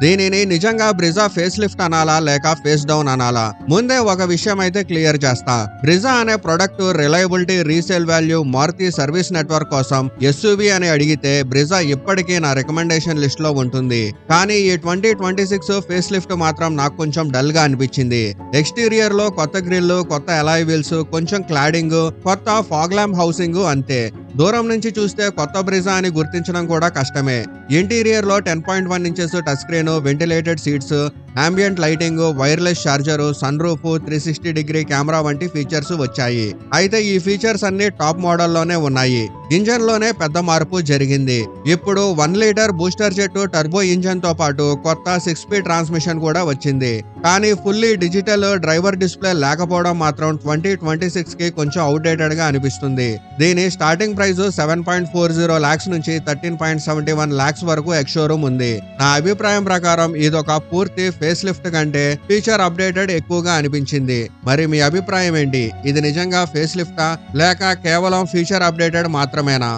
దీనిని నిజంగా Brezza face lift అనాలా లేక ఫేస్ డౌన్ అనాలా? ముందే ఒక విషయం అయితే క్లియర్ చేస్తా. బ్రిజా అనే product reliability, resale value, Maruti service network కోసం ఎస్యూవీ అని అడిగితే బ్రిజా ఇప్పటికీ నా రికమెండేషన్ లిస్ట్ లో ఉంటుంది. కానీ ఈ 2026 ఫేస్ లిఫ్ట్ మాత్రం నాకు కొంచెం డల్ గా అనిపించింది. ఎక్స్టీరియర్ లో కొత్త గ్రిల్, కొత్త అలాయ్ వీల్స్, కొంచెం క్లాడింగ్, కొత్త ఫాగ్ ల్యాంప్ హౌసింగ్ అంతే. దూరం నుంచి చూస్తే కొత్త బ్రిజా అని గుర్తించడం కూడా కష్టమే. ఇంటీరియర్ లో 10.1 inches touch screen, ventilated seats, ambient lighting, wireless charger, sunroof, 360 camera వంటి ఫీచర్స్ వచ్చాయి. అయితే ఈ ఫీచర్స్ అన్ని టాప్ మోడల్లోనే ఉన్నాయి. ఇంజన్ లోనే పెద్ద మార్పు జరిగింది. ఇప్పుడు 1 litre booster jet turbo engine తో పాటు కొత్త 6 స్పీడ్ ట్రాన్స్మిషన్ కూడా వచ్చింది. కానీ ఫుల్లీ డిజిటల్ డ్రైవర్ డిస్ప్లే లేకపోవడం మాత్రం 2026 కి కొంచెం అవుట్డేటెడ్ గా అనిపిస్తుంది. దీని స్టార్టింగ్ ప్రైస్ 7.40 lakhs నుంచి 13.71 lakhs వరకు ఎక్స్ షోరూమ్ ఉంది. నా అభిప్రాయం ప్రకారం ఇదొక పూర్తి ఫేస్ లిఫ్ట్ కంటే ఫీచర్ అప్డేటెడ్ ఎక్కువగా అనిపించింది. మరి మీ అభిప్రాయం ఏంటి? ఇది నిజంగా ఫేస్ లిఫ్టా లేక కేవలం ఫీచర్ అప్డేటెడ్ మాత్రమేనా?